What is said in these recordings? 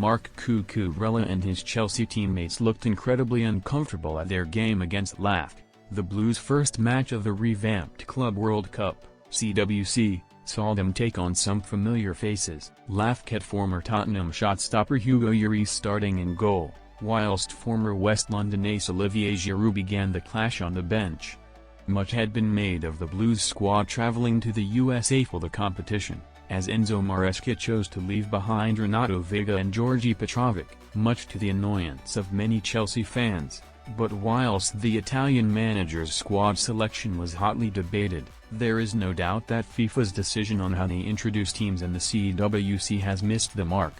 Marc Cucurella and his Chelsea teammates looked incredibly uncomfortable at their game against LAFC, the Blues' first match of the revamped Club World Cup, CWC, saw them take on some familiar faces. LAFC had former Tottenham shot-stopper Hugo Lloris starting in goal, whilst former West London ace Olivier Giroud began the clash on the bench. Much had been made of the Blues squad travelling to the USA for the competition, as Enzo Maresca chose to leave behind Renato, Veiga and Djordje Petrovic, much to the annoyance of many Chelsea fans. But whilst the Italian manager's squad selection was hotly debated, there is no doubt that FIFA's decision on how they introduce teams in the CWC has missed the mark.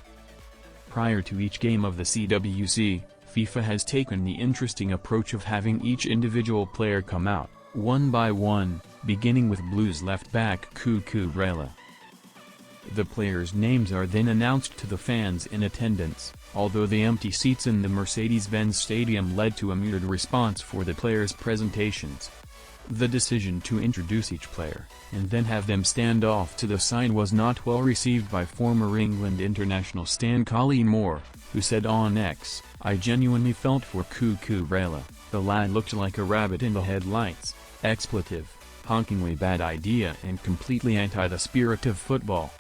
Prior to each game of the CWC, FIFA has taken the interesting approach of having each individual player come out, one by one, beginning with Blues left-back Cucurella. The players' names are then announced to the fans in attendance, although the empty seats in the Mercedes-Benz Stadium led to a muted response for the players' presentations. The decision to introduce each player, and then have them stand off to the side was not well received by former England international Stan Collymore, who said on X, "I genuinely felt for Cucurella, the lad looked like a rabbit in the headlights, expletive, honkingly bad idea and completely anti the spirit of football."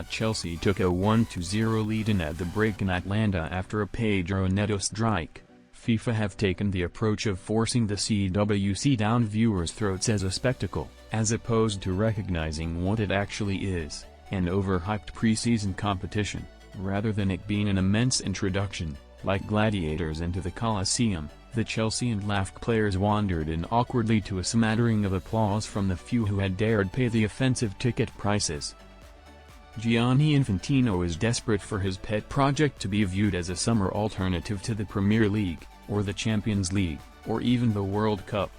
Chelsea took a 1-0 lead in at the break in Atlanta after a Pedro Neto strike. FIFA have taken the approach of forcing the CWC down viewers' throats as a spectacle, as opposed to recognizing what it actually is, an overhyped preseason competition, rather than it being an immense introduction, like gladiators into the Colosseum. The Chelsea and LAFC players wandered in awkwardly to a smattering of applause from the few who had dared pay the offensive ticket prices. Gianni Infantino is desperate for his pet project to be viewed as a summer alternative to the Premier League, or the Champions League, or even the World Cup.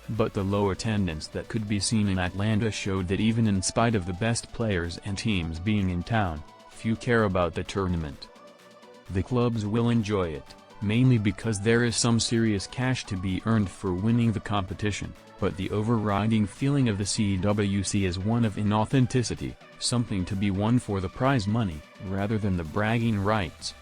But the low attendance that could be seen in Atlanta showed that even in spite of the best players and teams being in town, few care about the tournament. The clubs will enjoy it, mainly because there is some serious cash to be earned for winning the competition, but the overriding feeling of the CWC is one of inauthenticity, something to be won for the prize money, rather than the bragging rights.